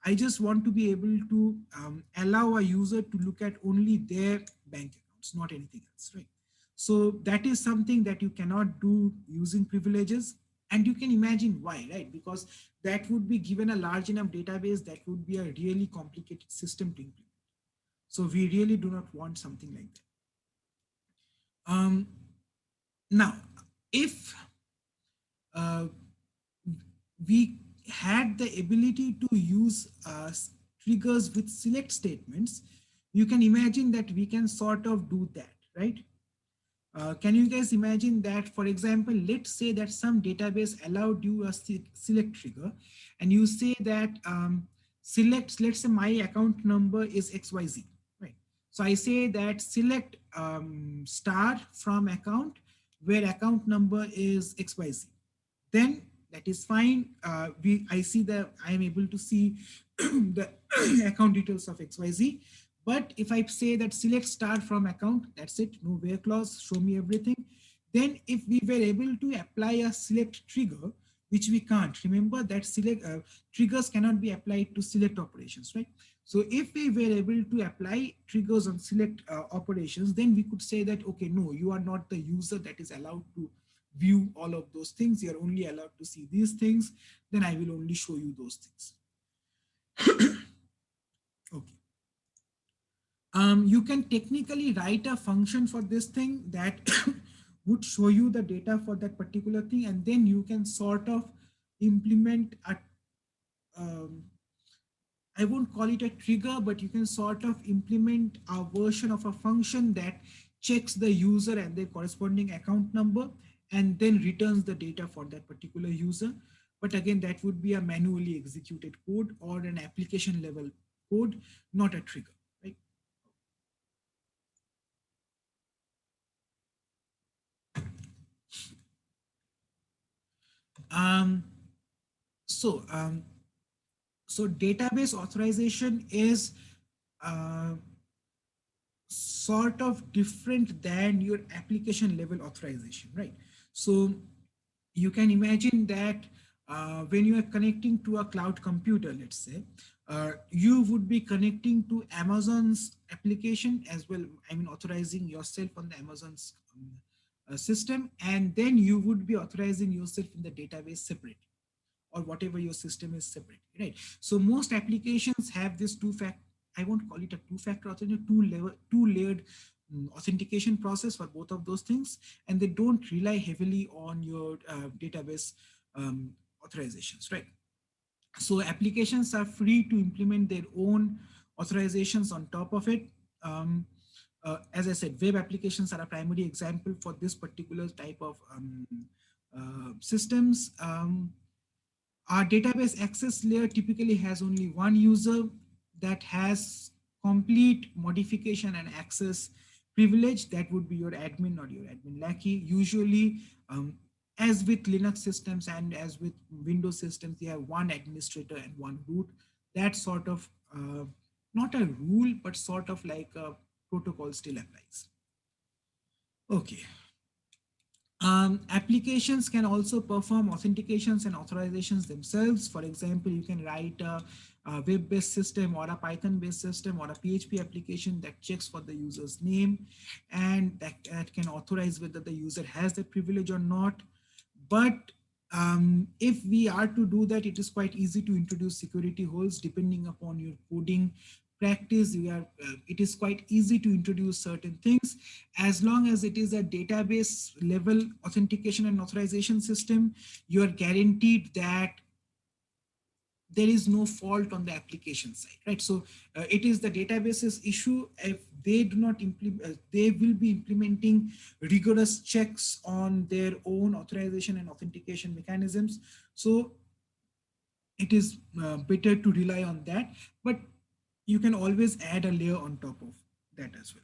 I just want to be able to allow a user to look at only their bank accounts, not anything else, right? So that is something that you cannot do using privileges. And you can imagine why, right? Because that would be given a large enough database, that would be a really complicated system to implement. So we really do not want something like that. Now, if uh, we had the ability to use triggers with select statements, you can imagine that we can sort of do that, right? Can you guys imagine that, for example, let's say that some database allowed you a select trigger, and you say that select, let's say my account number is XYZ, right? So I say that select star from account where account number is XYZ. Then that is fine. I see that I am able to see the account details of XYZ. But if I say that select star from account, that's it, no where clause, show me everything. Then if we were able to apply a select trigger, which we can't, remember that select triggers cannot be applied to select operations, right? So if we were able to apply triggers on select operations, then we could say that, okay, no, you are not the user that is allowed to view all of those things. You're only allowed to see these things. Then I will only show you those things. Okay. You can technically write a function for this thing that would show you the data for that particular thing, and then you can sort of implement a um, I won't call it a trigger, but you can sort of implement a version of a function that checks the user and their corresponding account number and then returns the data for that particular user. But again, that would be a manually executed code or an application level code, not a trigger, right? Um, so, um, so database authorization is uh, sort of different than your application level authorization, right? So you can imagine that when you are connecting to a cloud computer, let's say, you would be connecting to Amazon's application as well. I mean, authorizing yourself on the Amazon's system, and then you would be authorizing yourself in the database separate, or whatever your system is separate, right? So most applications have this two-factor, I won't call it a two-factor authentication, two-layered authentication process for both of those things, and they don't rely heavily on your database authorizations, right? So applications are free to implement their own authorizations on top of it. Um, as I said, web applications are a primary example for this particular type of systems. Our database access layer typically has only one user that has complete modification and access privilege. That would be your admin or your admin lackey. Usually, as with Linux systems and as with Windows systems, you have one administrator and one root. That sort of, not a rule, but sort of like a protocol still applies. Okay. Applications can also perform authentications and authorizations themselves. For example, you can write a web-based system or a Python-based system or a PHP application that checks for the user's name, and that can authorize whether the user has the privilege or not. But if we are to do that, it is quite easy to introduce security holes depending upon your coding practice. It is quite easy to introduce certain things as long as it is a database level authentication and authorization system. You are guaranteed that there is no fault on the application side, right? So it is the database's issue. If they do not implement, they will be implementing rigorous checks on their own authorization and authentication mechanisms. So it is better to rely on that, but you can always add a layer on top of that as well,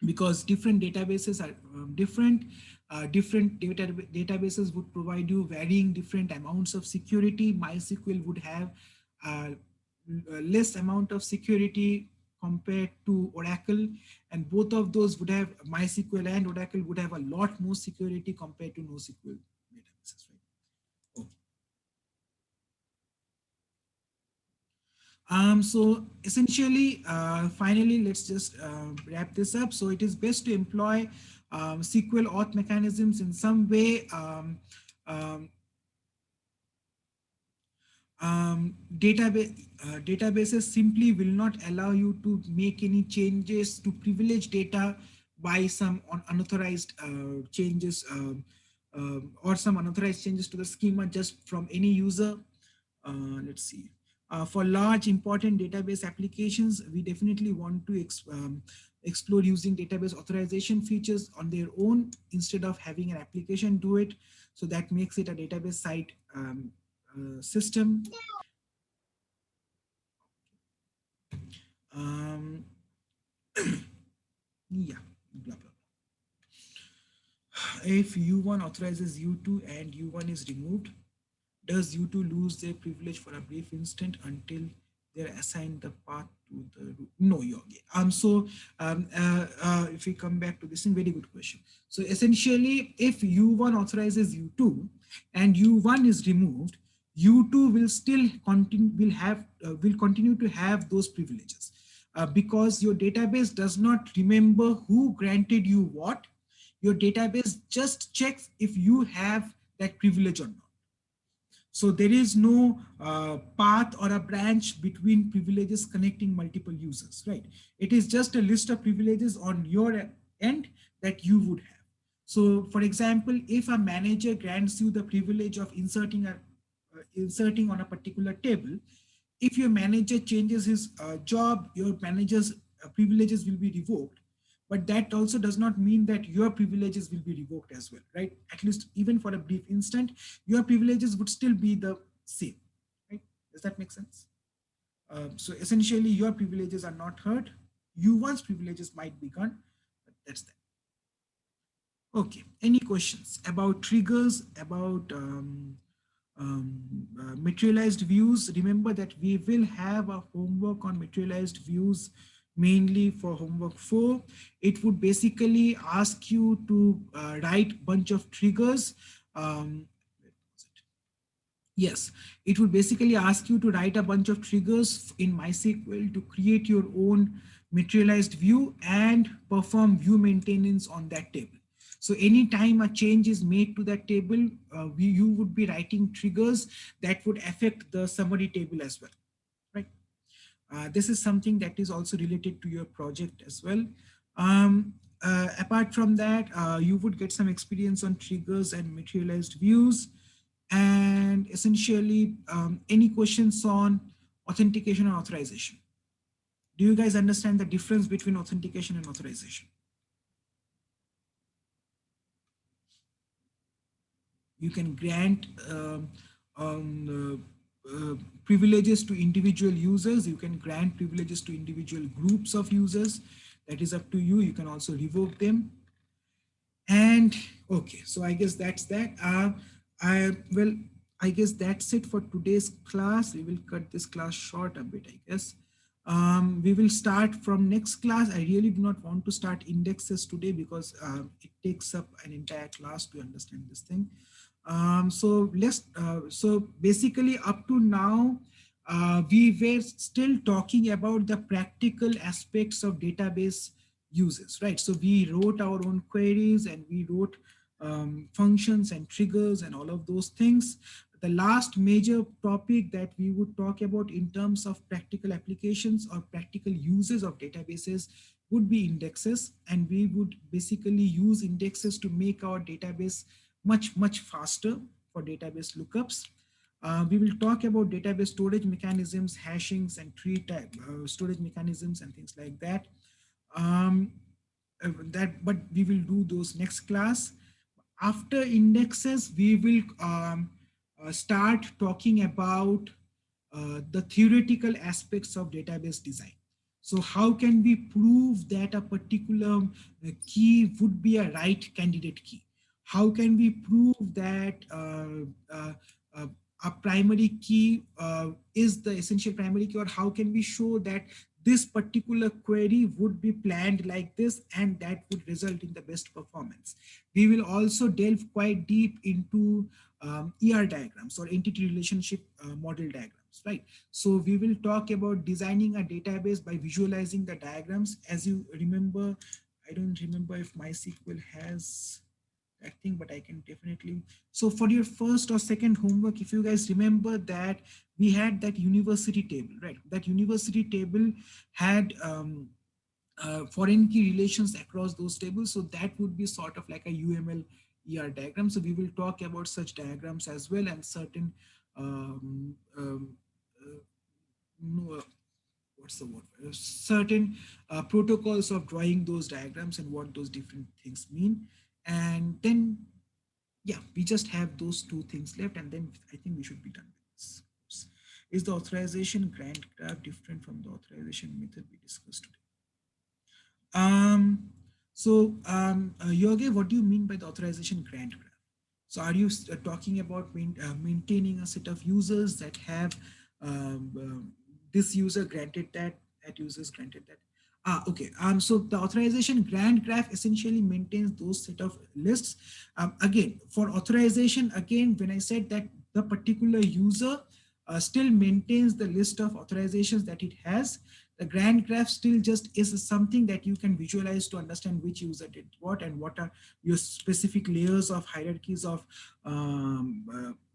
because different databases are different. Different databases would provide you varying different amounts of security. MySQL would have less amount of security compared to Oracle, and both of those would have, MySQL and Oracle would have a lot more security compared to NoSQL databases, right? Okay. So essentially, finally, let's just wrap this up. So it is best to employ SQL auth mechanisms in some way. Um, Databases simply will not allow you to make any changes to privileged data by some unauthorized changes or some unauthorized changes to the schema just from any user. Let's see. For large important database applications, we definitely want to explore using database authorization features on their own instead of having an application do it. So that makes it a database side system. Um, yeah, blah, blah. If U1 authorizes U2 and U1 is removed, does U2 lose their privilege for a brief instant until they're assigned the path to the root? No, Yogi. If we come back to this, very good question. So essentially, if U1 authorizes U2 and U1 is removed, U2 will still continue will continue to have those privileges because your database does not remember who granted you what. Your database just checks if you have that privilege or not. So there is no path or a branch between privileges connecting multiple users, right? It is just a list of privileges on your end that you would have. So for example, if a manager grants you the privilege of inserting on a particular table, if your manager changes his job, your manager's privileges will be revoked. But that also does not mean that your privileges will be revoked as well, right? At least even for a brief instant, your privileges would still be the same, right? Does that make sense? So essentially, your privileges are not hurt. U1's privileges might be gone, but that's that. Okay, any questions about triggers, about materialized views? Remember that we will have a homework on materialized views mainly for homework 4. It would basically ask you to write bunch of triggers. Yes, it would basically ask you to write a bunch of triggers in MySQL to create your own materialized view and perform view maintenance on that table. So anytime a change is made to that table, you would be writing triggers that would affect the summary table as well, right? This is something that is also related to your project as well. Apart from that, you would get some experience on triggers and materialized views. And essentially, any questions on authentication and authorization? Do you guys understand the difference between authentication and authorization? You can grant privileges to individual users. You can grant privileges to individual groups of users. That is up to you. You can also revoke them. And okay, so I guess that's that. I guess that's it for today's class. We will cut this class short a bit, I guess. We will start from next class. I really do not want to start indexes today because it takes up an entire class to understand this thing. So basically up to now, we were still talking about the practical aspects of database uses, right? So we wrote our own queries and we wrote functions and triggers and all of those things. The last major topic that we would talk about in terms of practical applications or practical uses of databases would be indexes. And we would basically use indexes to make our database much faster for database lookups. We will talk about database storage mechanisms, hashings, and tree type storage mechanisms and things like that. Um, but we will do those next class. After indexes, we will start talking about the theoretical aspects of database design. So how can we prove that a particular key would be a right candidate key? How can we prove that uh, a primary key is the essential primary key, or how can we show that this particular query would be planned like this and that would result in the best performance? We will also delve quite deep into ER diagrams or entity relationship model diagrams. diagrams, right? So we will talk about designing a database by visualizing the diagrams. As you remember, I don't remember if MySQL has that thing, but I can definitely. So for your first or second homework, if you guys remember that we had that university table, right? That university table had foreign key relations across those tables. So that would be sort of like a UML ER diagram. So we will talk about such diagrams as well, and certain um, um, uh, no, what's the word? Certain protocols of drawing those diagrams and what those different things mean. And then, yeah, we just have those two things left, and then I think we should be done with this course. Is the authorization grant graph different from the authorization method we discussed today? Yoge, what do you mean by the authorization grant graph? So are you talking about maintaining a set of users that have this user granted that users granted that? Okay. So the authorization grant graph essentially maintains those set of lists. Again, for authorization, again, when I said that the particular user still maintains the list of authorizations that it has, the grant graph still just is something that you can visualize to understand which user did what and what are your specific layers of hierarchies of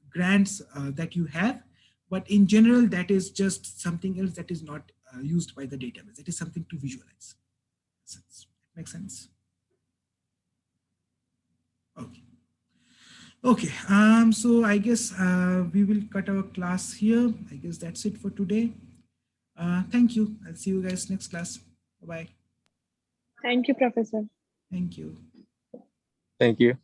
grants that you have. But in general, that is just something else that is not used by the database. It is something to visualize. Makes sense? Okay. Okay. So I guess we will cut our class here. I guess that's it for today. Thank you. I'll see you guys next class. Bye-bye. Thank you, Professor. Thank you. Thank you.